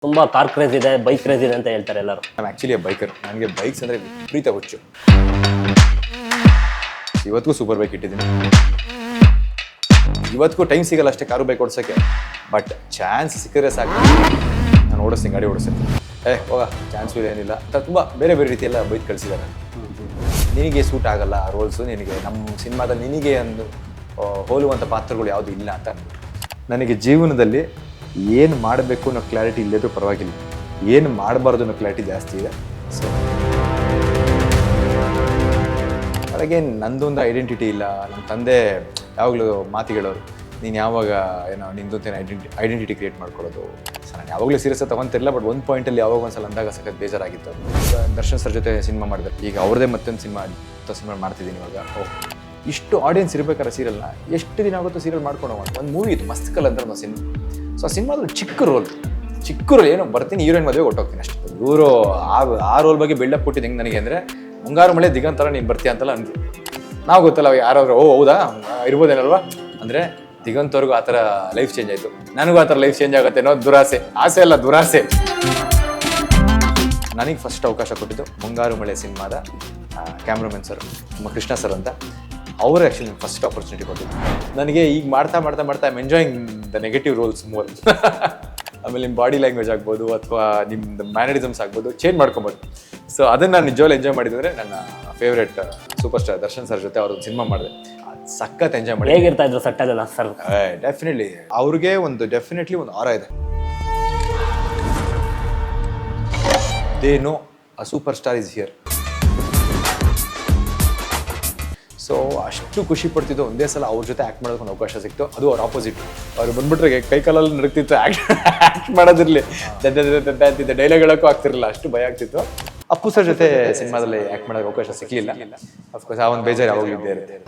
ತುಂಬಾ car craze ಇದೆ, bike craze ಇದೆ ಅಂತ ಹೇಳ್ತಾರೆ ಎಲ್ಲರೂ. ನಾನು ಆ್ಯಕ್ಚುಲಿ ಬೈಕರ್. ನನಗೆ ಬೈಕ್ಸ್ ಅಂದರೆ ವಿಪರೀತ ಹುಚ್ಚು. ಇವತ್ತಿಗೂ ಸೂಪರ್ ಬೈಕ್ ಇಟ್ಟಿದ್ದೀನಿ. ಇವತ್ತಿಗೂ ಟೈಮ್ ಸಿಗಲ್ಲ ಅಷ್ಟೇ ಕಾರು ಬೈಕ್ ಓಡಿಸೋಕ್ಕೆ. ಬಟ್ ಚಾನ್ಸ್ ಸಿಕ್ಕಿದ್ರೆ ಸಾಕು ನಾನು ಓಡಿಸ್ತೀನಿ, ಗಾಡಿ ಓಡಿಸ್ತೀನಿ. ಹೋಗ ಚಾನ್ಸು ಏನಿಲ್ಲ ಅಂತ ತುಂಬ ಬೇರೆ ಬೇರೆ ರೀತಿಯೆಲ್ಲ ಬೈಕ್ ಕಳಿಸಿದ್ದಾರೆ. ನಿನಗೆ ಸೂಟ್ ಆಗಲ್ಲ ಆ ರೋಲ್ಸು, ನಿನಗೆ ನಮ್ಮ ಸಿನಿಮಾದಲ್ಲಿ ನಿನಗೆ ಒಂದು ಹೋಲುವಂಥ ಪಾತ್ರಗಳು ಯಾವುದೂ ಇಲ್ಲ ಅಂತ ಅಂದ್ಬಿಟ್ಟು. ನನಗೆ ಜೀವನದಲ್ಲಿ ಏನು ಮಾಡಬೇಕು ಅನ್ನೋ ಕ್ಲಾರಿಟಿ ಇಲ್ಲದ್ರೂ ಪರವಾಗಿಲ್ಲ, ಏನು ಮಾಡಬಾರ್ದು ಅನ್ನೋ ಕ್ಲಾರಿಟಿ ಜಾಸ್ತಿ ಇದೆ. ಸೊ ಹಾಗೆ ನಂದೊಂದು ಐಡೆಂಟಿಟಿ ಇಲ್ಲ. ನಮ್ಮ ತಂದೆ ಯಾವಾಗಲೂ ಮಾತುಗಳವರು, ನೀನು ಯಾವಾಗ ಏನೋ ನಿಂದೊಂದೇನು ಐಡೆಂಟಿಟಿ ಕ್ರಿಯೇಟ್ ಮಾಡ್ಕೊಳ್ಳೋದು. ಸೊ ನಾನು ಯಾವಾಗಲೂ ಸೀರಿಯಸ್ ತೊಗೊತಿರಲಿಲ್ಲ. ಬಟ್ ಒಂದು ಪಾಯಿಂಟಲ್ಲಿ ಯಾವಾಗ ಒಂದು ಸಲ ಅಂದಾಗ ಸಖತ್ ಬೇಜಾರಾಗಿತ್ತು. ದರ್ಶನ್ ಸರ್ ಜೊತೆ ಸಿನಿಮಾ ಮಾಡಿದೆ. ಈಗ ಅವ್ರದ್ದೇ ಮತ್ತೊಂದು ಸಿನಿಮಾ ಮಾಡ್ತಿದ್ದೀನಿ ಇವಾಗ. ಇಷ್ಟು ಆಡಿಯನ್ಸ್ ಇರಬೇಕಾದ್ರೆ ಸೀರಿಯಲ್ನ ಎಷ್ಟು ದಿನ ಆಗುತ್ತೋ ಸೀರಿಯಲ್ ಮಾಡ್ಕೊಂಡು ಹೋಗೋಣ. ಒಂದು ಮೂವಿ ಇತ್ತು ಮಸ್ತ್ ಕಲ್ ಅಂತ ಒಂದು ಸಿನಿಮಾ. ಸೊ ಆ ಸಿನಿಮಾದಲ್ಲಿ ಚಿಕ್ಕ ರೋಲ್ ಏನೋ ಬರ್ತೀನಿ, ಹೀರೋಯಿನ್ ಮದುವೆ ಹೊಟ್ಟೋಗ್ತೀನಿ ಅಷ್ಟೇ. ಇವರು ಆ ರೋಲ್ ಬಗ್ಗೆ ಬಿಲ್ಡಪ್ ಕೊಟ್ಟಿದ್ದು ಹೆಂಗೆ ನನಗೆ ಅಂದರೆ, ಮುಂಗಾರು ಮಳೆ ದಿಗಂತರ ನೀನು ಬರ್ತೀಯ ಅಂತೆಲ್ಲ ಅಂದರು. ನಾವು ಗೊತ್ತಲ್ಲ ಯಾರಾದ್ರೂ ಹೌದಾ ಇರ್ಬೋದೇನಲ್ವಾ ಅಂದರೆ, ದಿಗಂತವ್ರಿಗೂ ಆ ಥರ ಲೈಫ್ ಚೇಂಜ್ ಆಯಿತು, ನನಗೂ ಆ ಥರ ಲೈಫ್ ಚೇಂಜ್ ಆಗುತ್ತೆ ಅನ್ನೋ ದುರಾಸೆ. ಆಸೆ ಅಲ್ಲ, ದುರಾಸೆ. ನನಗೆ ಫಸ್ಟ್ ಅವಕಾಶ ಕೊಟ್ಟಿದ್ದು ಮುಂಗಾರು ಮಳೆ ಸಿನಿಮಾದ ಕ್ಯಾಮ್ರಾಮನ್ ಸರ್, ನಮ್ಮ ಕೃಷ್ಣ ಸರ್ ಅಂತ. ಅವರು ಆ್ಯಕ್ಚುಲಿ ಫಸ್ಟ್ ಆಪರ್ಚುನಿಟಿ ಕೊಟ್ಟಿದ್ದು ನನಗೆ. ಈಗ ಮಾಡ್ತಾ I am enjoying the negative roles more. ಆಮೇಲೆ ನಿಮ್ಮ ಬಾಡಿ ಲ್ಯಾಂಗ್ವೇಜ್ ಆಗ್ಬೋದು ಅಥವಾ ನಿಮ್ಮದು ಮ್ಯಾನರಿಸಮ್ಸ್ ಆಗ್ಬೋದು ಚೇಂಜ್ ಮಾಡ್ಕೊಬೋದು. ಸೊ ಅದನ್ನು ನಾನು ನಿಜವಾಗ್ಲೂ ಎಂಜಾಯ್ ಮಾಡಿದ್ರೆ ನನ್ನ favourite super star Darshan sir ಜೊತೆ ಅವ್ರದ್ದು ಸಿನಿಮಾ ಮಾಡಿದೆ. ಸಖತ್ ಎಂಜಾಯ್ ಮಾಡಿ. ಹೇಗಿರ್ತಾ ಇದ್ರು ಸೆಟ್ ಅದೆಲ್ಲ ಸರ್? ಡೆಫಿನೆಟ್ಲಿ ಅವ್ರಿಗೆ ಡೆಫಿನೆಟ್ಲಿ ಒಂದು ಆರ ಇದೆ. They know a super star is here. So ಅಷ್ಟು ಖುಷಿ ಪಡ್ತಿದ್ದು ಒಂದೇ ಸಲ ಅವ್ರ ಜೊತೆ ಆ್ಯಕ್ಟ್ ಮಾಡೋದಕ್ಕೆ ಒಂದು ಅವಕಾಶ ಸಿಕ್ತು. ಅದು ಅವ್ರ ಆಪೋಸಿಟ್. ಅವ್ರು ಬಂದ್ಬಿಟ್ರೆ ಕೈಕಾಲಲ್ಲಿ ನಡಕ್ತಿತ್ತು, ಆ್ಯಕ್ಟ್ ಮಾಡೋದಿರಲಿ, ಅಂತಿದ್ದೆ, ಡೈಲಾಗ್ ಹೇಳೋಕ್ಕೂ ಆಗ್ತಿರಲಿಲ್ಲ, ಅಷ್ಟು ಭಯ ಆಗ್ತಿತ್ತು. ಅಪ್ಪು ಸರ್ ಜೊತೆ ಸಿನಿಮಾದಲ್ಲಿ ಆ್ಯಕ್ಟ್ ಮಾಡೋಕ್ಕೆ ಅವಕಾಶ ಸಿಗಲಿಲ್ಲ. ಅಫ್ಕೋರ್ಸ್ ಆ ಒಂದು ಬೇಜಾರು ಯಾವಾಗಲೂ ಇದ್ದೇ ಇರುತ್ತೆ.